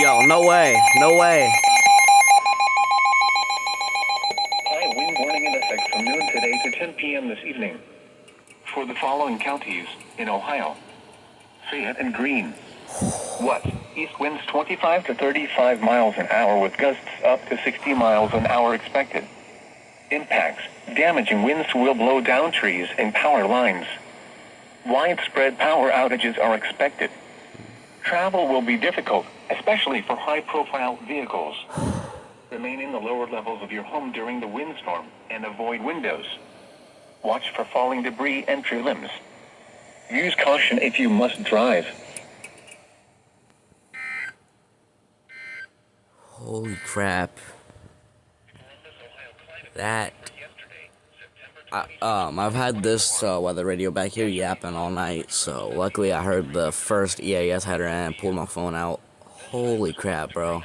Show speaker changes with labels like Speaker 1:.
Speaker 1: Yo, no way, no way.
Speaker 2: High wind warning in effect from noon today to 10 p.m. this evening. For the following counties in Ohio: Fayette and Greene. What? East winds 25 to 35 miles an hour with gusts up to 60 miles an hour expected. Impacts: damaging winds will blow down trees and power lines. Widespread power outages are expected. Travel will be difficult, especially for high-profile vehicles. Remain in the lower levels of your home during the windstorm and avoid windows. Watch for falling debris and tree limbs. Use caution if you must drive.
Speaker 1: Holy crap. That. I've had this weather radio back here yapping all night, so luckily I heard the first EAS header and pulled my phone out. Holy crap, bro.